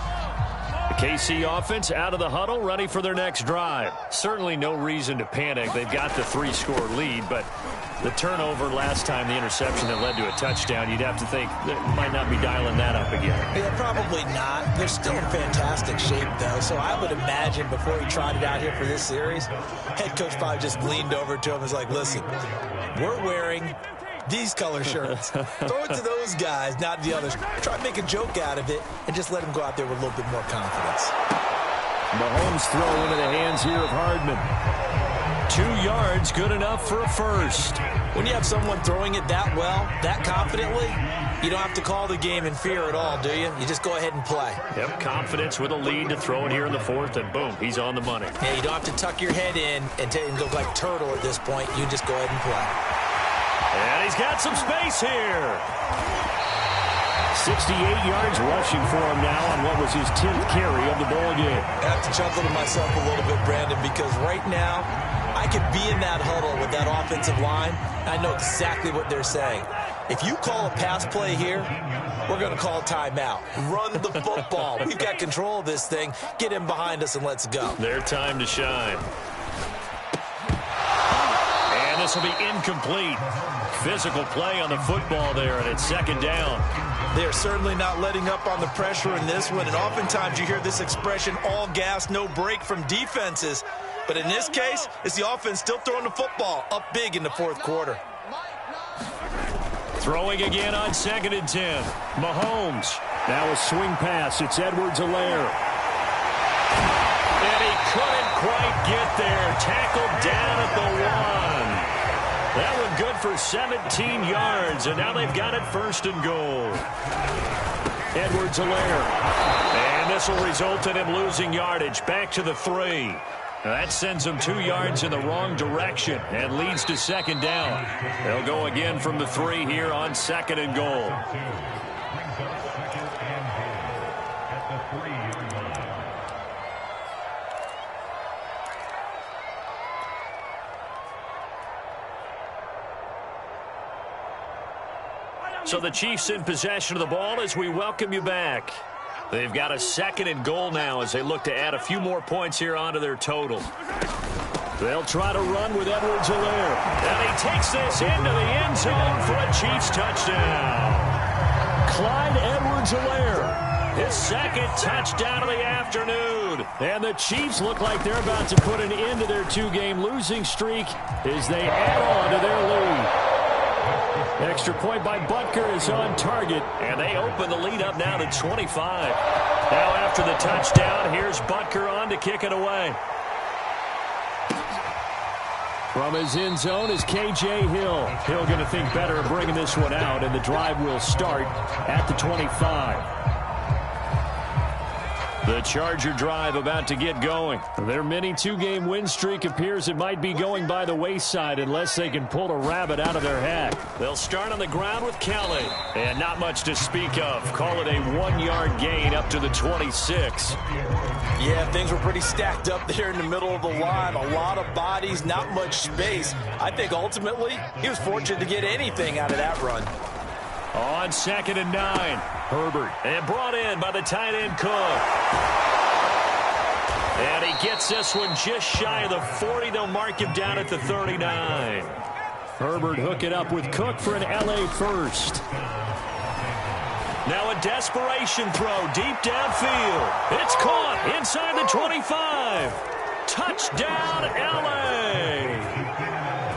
Speaker 2: The KC offense out of the huddle, ready for their next drive. Certainly no reason to panic. They've got the 3-score lead, but the turnover last time, the interception that led to a touchdown, you'd have to think they might not be dialing that up again.
Speaker 3: Yeah, probably not. They're still in fantastic shape, though, so I would imagine before he trotted out here for this series, head coach probably just leaned over to him and was like, listen, we're wearing these color shirts. Throw it to those guys, not the others. Try to make a joke out of it and just let them go out there with a little bit more confidence.
Speaker 2: Mahomes throw into the hands here of Hardman. 2 yards, good enough for a first.
Speaker 3: When you have someone throwing it that well, that confidently, you don't have to call the game in fear at all, do you? You just go ahead and play.
Speaker 2: Yep, confidence with a lead to throw it here in the 4th, and boom, he's on the money.
Speaker 3: Yeah, you don't have to tuck your head in and look like a turtle at this point. You just go ahead and play.
Speaker 2: And he's got some space here. 68 yards rushing for him now on what was his 10th carry of the ball game.
Speaker 3: I have to chuckle to myself a little bit, Brandon, because right now I could be in that huddle with that offensive line. I know exactly what they're saying. If you call a pass play here, we're going to call timeout. Run the football. We've got control of this thing. Get in behind us and let's go.
Speaker 2: Their time to shine. And this will be incomplete. Physical play on the football there, and it's 2nd down.
Speaker 3: They're certainly not letting up on the pressure in this one, and oftentimes you hear this expression, all gas, no break from defenses. But in this case, it's the offense still throwing the football up big in the 4th quarter.
Speaker 2: Throwing again on 2nd and 10. Mahomes. Now a swing pass. It's Edwards-Helaire. And he couldn't quite get there. Tackled down at the 1. That one good for 17 yards, and now they've got it 1st and goal. Edwards-Helaire. And this will result in him losing yardage. Back to the 3. That sends him 2 yards in the wrong direction and leads to 2nd down. They'll go again from the 3 here on 2nd and goal. So the Chiefs in possession of the ball as we welcome you back. They've got a 2nd and goal now as they look to add a few more points here onto their total. They'll try to run with Edwards-Helaire. And he takes this into the end zone for a Chiefs touchdown. Clyde Edwards-Helaire, his 2nd touchdown of the afternoon. And the Chiefs look like they're about to put an end to their 2-game losing streak as they add on to their lead. Extra point by Butker is on target, and they open the lead up now to 25. Now after the touchdown, here's Butker on to kick it away. From his end zone is K.J. Hill. Hill going to think better of bringing this one out, and the drive will start at the 25. The Charger drive about to get going. Their mini 2-game win streak appears it might be going by the wayside unless they can pull a rabbit out of their hat. They'll start on the ground with Kelly. And not much to speak of. Call it a 1-yard gain up to the 26.
Speaker 3: Yeah, things were pretty stacked up there in the middle of the line. A lot of bodies, not much space. I think ultimately he was fortunate to get anything out of that run.
Speaker 2: On 2nd and 9, Herbert. And brought in by the tight end Cook. And he gets this one just shy of the 40. They'll mark him down at the 39.
Speaker 4: Herbert hook it up with Cook for an L.A. first.
Speaker 2: Now a desperation throw deep downfield. It's caught inside the 25. Touchdown, L.A.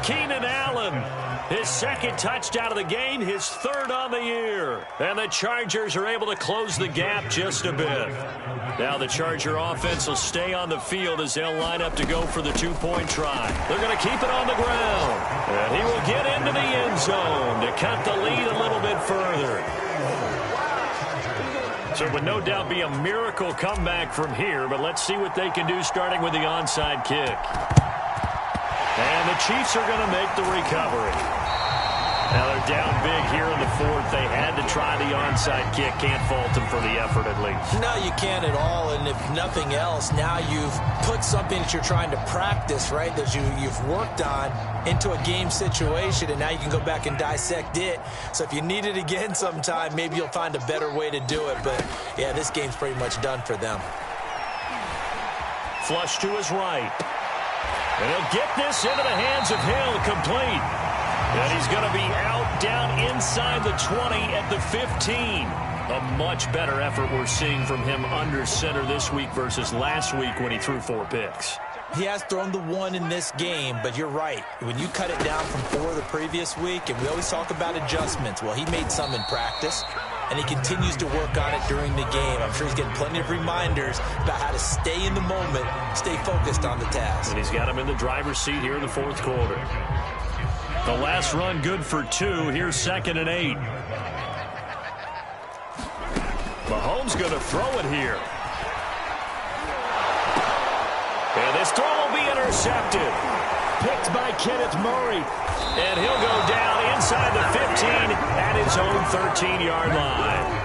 Speaker 2: Keenan Allen, his second touchdown of the game, his third on the year. And the Chargers are able to close the gap just a bit. Now the Charger offense will stay on the field as they'll line up to go for the two-point try. They're going to keep it on the ground. And he will get into the end zone to cut the lead a little bit further. So it would no doubt be a miracle comeback from here, but let's see what they can do starting with the onside kick. And the Chiefs are going to make the recovery. Now they're down big here in the fourth. They had to try the onside kick. Can't fault them for the effort at least.
Speaker 3: No, you can't at all. And if nothing else, now you've put something that you're trying to practice, right, that you've worked on into a game situation, and now you can go back and dissect it. So if you need it again sometime, maybe you'll find a better way to do it. But, yeah, this game's pretty much done for them.
Speaker 2: Flush to his right. And he'll get this into the hands of Hill, complete. And he's going to be out down inside the 20 at the 15. A much better effort we're seeing from him under center this week versus last week when he threw 4 picks.
Speaker 3: He has thrown the 1 in this game, but you're right. When you cut it down from 4 the previous week, and we always talk about adjustments, well, he made some in practice, and he continues to work on it during the game. I'm sure he's getting plenty of reminders about how to stay in the moment, stay focused on the task.
Speaker 2: And he's got him in the driver's seat here in the fourth quarter. The last run good for 2. Here's 2nd and 8. Mahomes going to throw it here. And this throw will be intercepted. Picked by Kenneth Murray. And he'll go down inside the 15 at his own 13-yard line.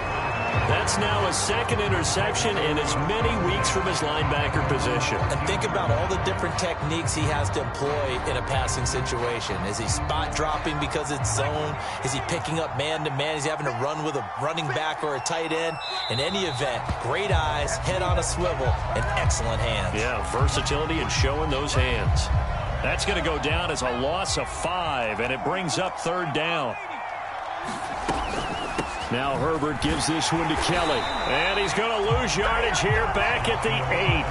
Speaker 2: That's now a 2nd interception in as many weeks from his linebacker position.
Speaker 3: And think about all the different techniques he has to employ in a passing situation. Is he spot dropping because it's zone? Is he picking up man-to-man? Is he having to run with a running back or a tight end? In any event, great eyes, head on a swivel, and excellent hands.
Speaker 2: Yeah, versatility and showing those hands. That's going to go down as a loss of 5, and it brings up 3rd down. Now Herbert gives this one to Kelly. And he's going to lose yardage here back at the 8.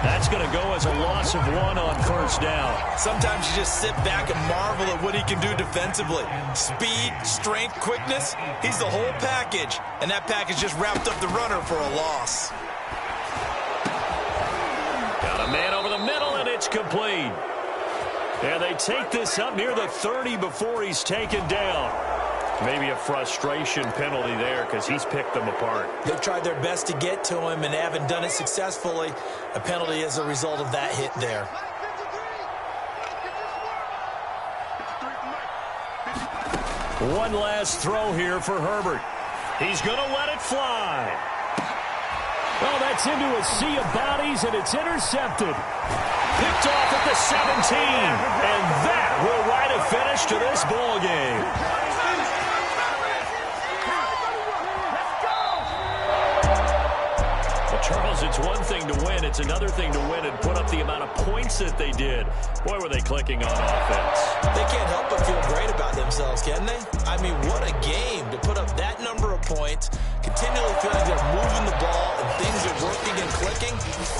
Speaker 2: That's going to go as a loss of 1 on 1st down.
Speaker 3: Sometimes you just sit back and marvel at what he can do defensively. Speed, strength, quickness, he's the whole package. And that package just wrapped up the runner for a loss.
Speaker 2: Got a man over the middle, and it's complete. And they take this up near the 30 before he's taken down. Maybe a frustration penalty there because he's picked them apart.
Speaker 3: They've tried their best to get to him and haven't done it successfully. A penalty as a result of that hit there.
Speaker 2: One last throw here for Herbert. He's going to let it fly.
Speaker 4: Oh, that's into a sea of bodies, and it's intercepted.
Speaker 2: Picked off at the 17. And that will write a finish to this ball game. Charles, it's one thing to win. It's another thing to win and put up the amount of points that they did. Boy, were they clicking on offense.
Speaker 3: They can't help but feel great about themselves, can they? I mean, what a game to put up that number of points, continually feeling they're moving the ball and things are working and clicking.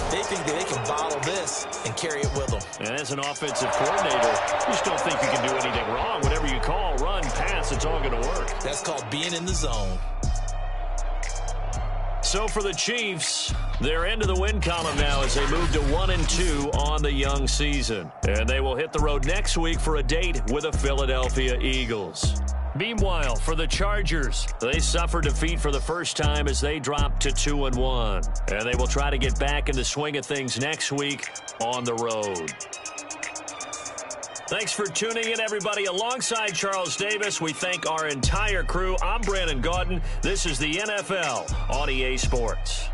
Speaker 3: They think that they can bottle this and carry it with them.
Speaker 2: And as an offensive coordinator, you just don't think you can do anything wrong. Whatever you call, run, pass, it's all going to work.
Speaker 3: That's called being in the zone.
Speaker 2: So for the Chiefs, they're into the win column now as they move to 1-2 on the young season. And they will hit the road next week for a date with the Philadelphia Eagles. Meanwhile, for the Chargers, they suffered defeat for the first time as they dropped to 2-1. And they will try to get back in the swing of things next week on the road. Thanks for tuning in, everybody. Alongside Charles Davis, we thank our entire crew. I'm Brandon Gaudin. This is the NFL on EA Sports.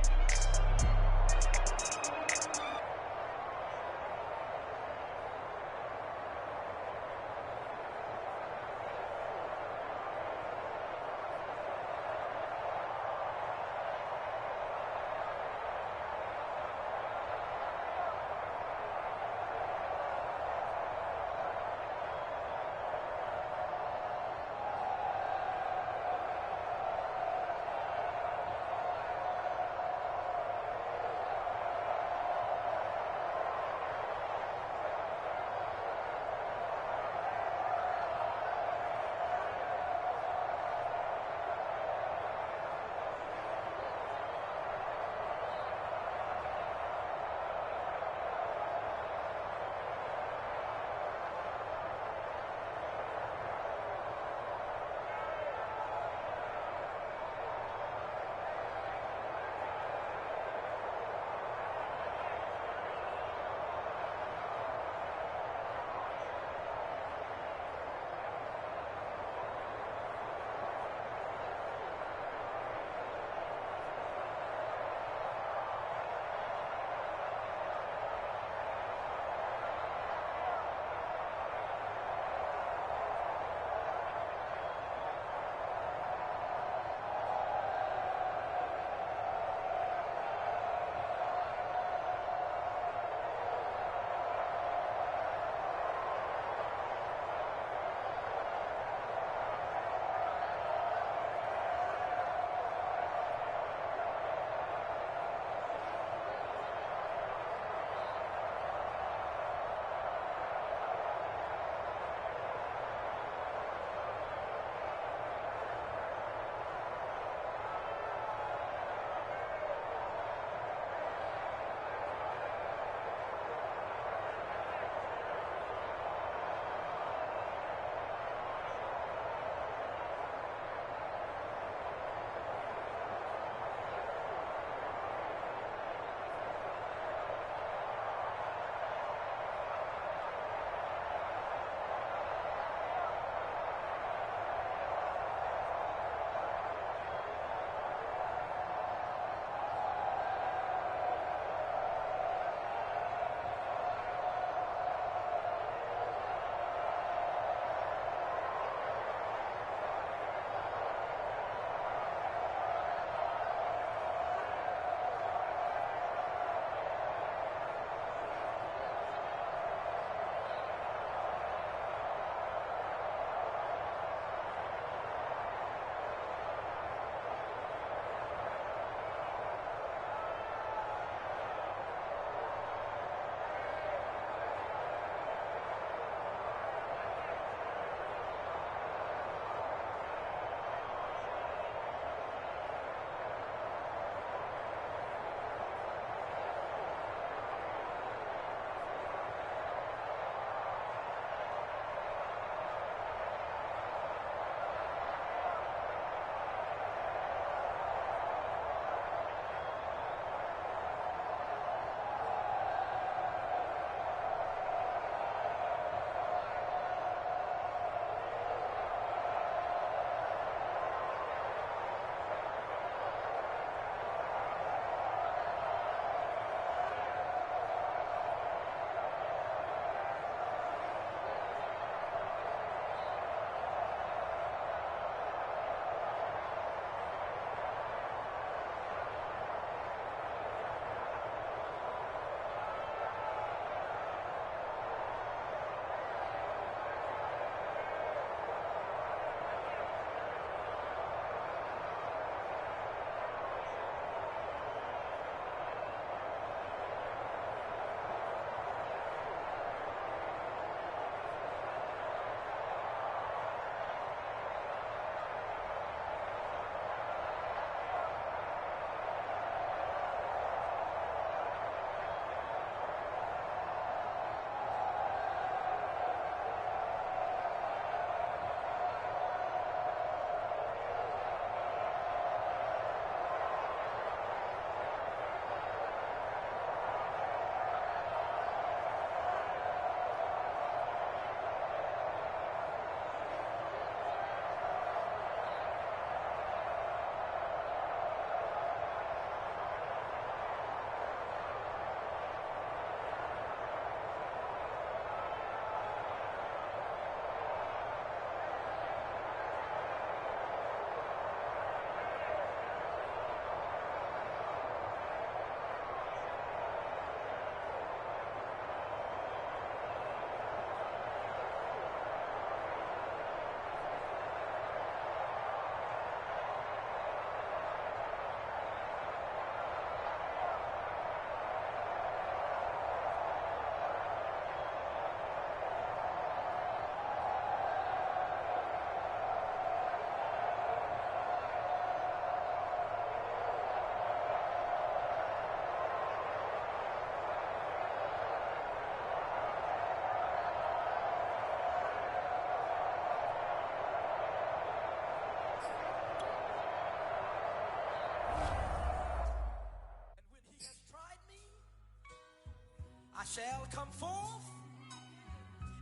Speaker 5: shall come forth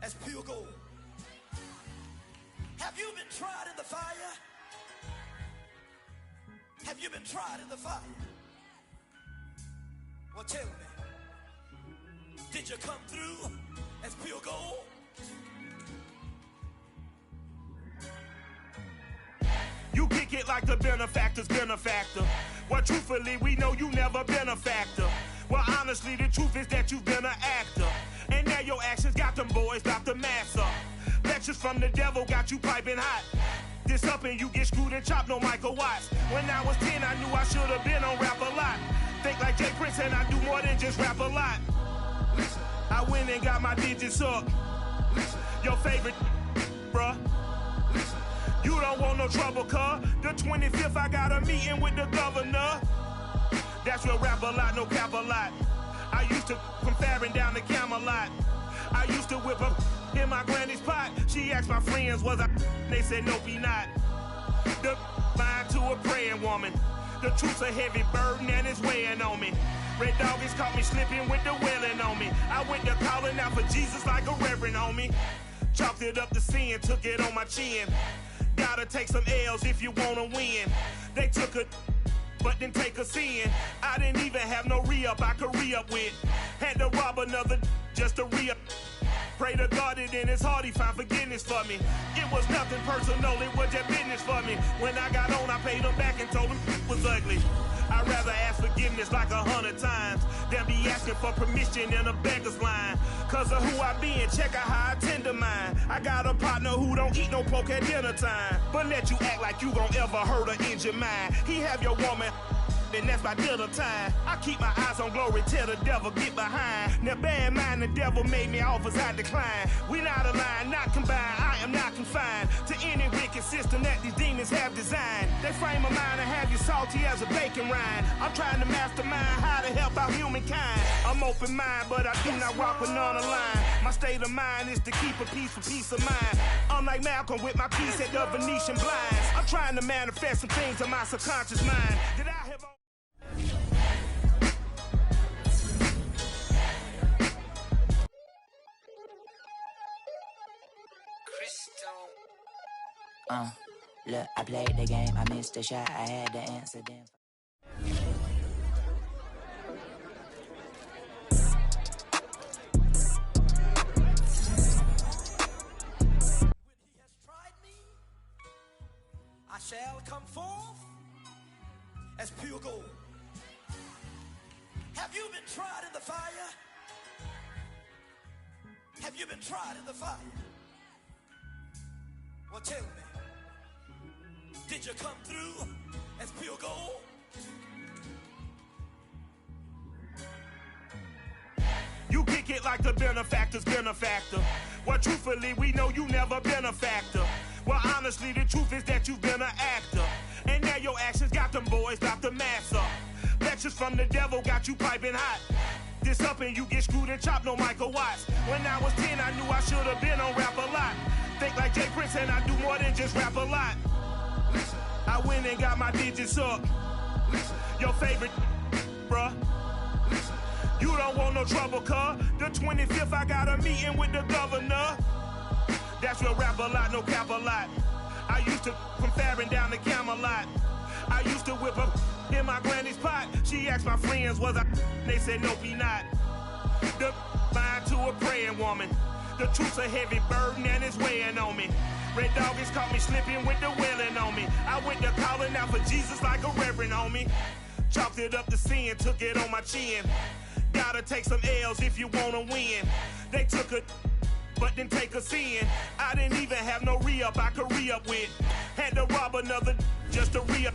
Speaker 5: as pure gold. Have you been tried in the fire? Have you been tried in the fire? Well, tell me, did you come through as pure gold?
Speaker 1: You kick it like the benefactor's benefactor. Well, truthfully, we know you never been a factor. Well, honestly, the truth is that you've been an actor. And now your actions got them boys dropped the mask up. Lectures from the devil got you piping hot. This up and you get screwed and chopped, no Michael Watts. When I was 10, I knew I should have been on Rap a Lot. Think like Jay Prince and I do more than just rap a lot. I went and got my digits up. Your favorite, bruh. You don't want no trouble, cuz. The 25th, I got a meeting with the governor. That's real rap a lot, no cap a lot. I used to come faring down the Camelot. I used to whip up in my granny's pot. She asked my friends, was I? They said, nope, he not. The line to a praying woman. The truth's a heavy burden and it's weighing on me. Red Doggies caught me slipping with the wailing on me. I went to calling out for Jesus like a reverend on me. Chalked it up to sin, took it on my chin. Gotta take some L's if you wanna win. They took a but didn't take a sin. I didn't even have no re-up I could re-up with. Had to rob another just to re-up. Pray to God that in his heart he found forgiveness for me. It was nothing personal, it was just business for me. When I got on, I paid him back and told him it was ugly. I'd rather ask forgiveness like 100 times than be asking for permission in a beggar's line. Cause of who I be and check out how I tend to mine. I got a partner who don't eat no pork at dinner time, but let you act like you gon' ever hurt or injure mine. He have your woman, and that's my dinner time. I keep my eyes on glory till the devil get behind. Now bear in mind the devil made me offers I decline. We not aligned, not combined, I am not confined to any wicked system that these demons have designed. They frame a mind and have you salty as a bacon rind. I'm trying to mastermind how to help out humankind. I'm open mind, but I do not walk with none aligned. My state of mind is to keep a peace for peace of mind. Unlike Malcolm with my piece at the Venetian blinds. I'm trying to manifest some things in my subconscious mind that I have.
Speaker 6: Look, I played the game, I missed the shot, I had to answer them.
Speaker 5: He has tried me, I shall come forth as pure gold. Have you been tried in the fire? Have you been tried in the fire? Well, tell me, did you come through as pure gold?
Speaker 1: You kick it like the benefactor's benefactor. Well, truthfully, we know you never been a factor. Well, honestly, the truth is that you've been an actor. And now your actions got them boys dropped the mask up. Lectures from the devil got you piping hot. This up and you get screwed and chopped, no Michael Watts. When I was 10, I knew I should have been on Rap a Lot. Think like Jay Prince and I do more than just rap a lot. I went and got my digits up. Your favorite, bruh. You don't want no trouble, cuz. The 25th, I got a meeting with the governor. That's real rap a lot, no cap a lot. I used to come faring down the Camelot. I used to whip up in my granny's pot. She asked my friends, was I? They said, nope, he not. The line to a praying woman. The truth's a heavy burden and it's weighing on me. Red Doggies caught me slipping with the wailing on me. I went to calling out for Jesus like a reverend on me. Chalked it up to sin, took it on my chin. Gotta take some L's if you wanna win. They took a but didn't take a sin. I didn't even have no re-up I could re-up with. Had to rob another just to re-up.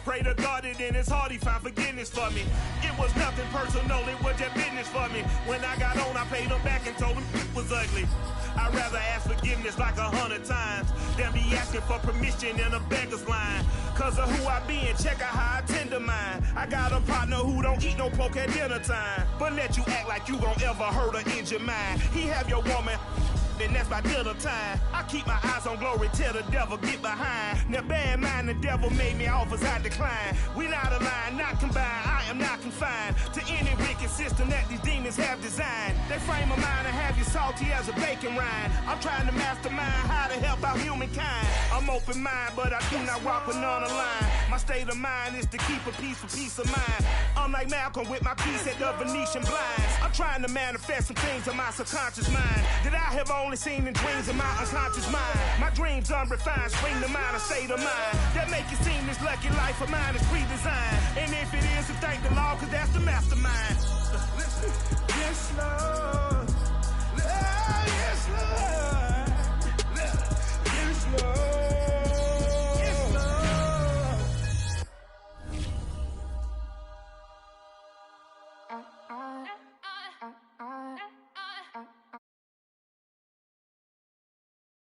Speaker 1: Pray to God that in his heart he found forgiveness for me. It was nothing personal, it was just business for me. When I got on, I paid him back and told him it was ugly. I'd rather ask forgiveness like 100 times than be asking for permission in a beggar's line. Cause of who I be and check out how I tend to mine. I got a partner who don't eat no pork at dinner time, but let you act like you gon' ever hurt or injure mine. He have your woman, and that's plans by dinner time. I keep my eyes on glory till the devil get behind. Now bad mind, the devil made me offers I decline. We not aligned, not combined, I am not confined to any wicked system that these demons have designed. They frame a mind and have you salty as a bacon rind. I'm trying to mastermind how to help out humankind. I'm open mind, but I do not walk with none aligned. My state of mind is to keep a peace for peace of mind. I'm like Malcolm with my piece at the Venetian blinds. I'm trying to manifest some things in my subconscious mind that I have only seen in dreams in my unconscious mind. My dreams unrefined, spring to mind, a state of mind that make it seem this lucky life of mine is pre-designed.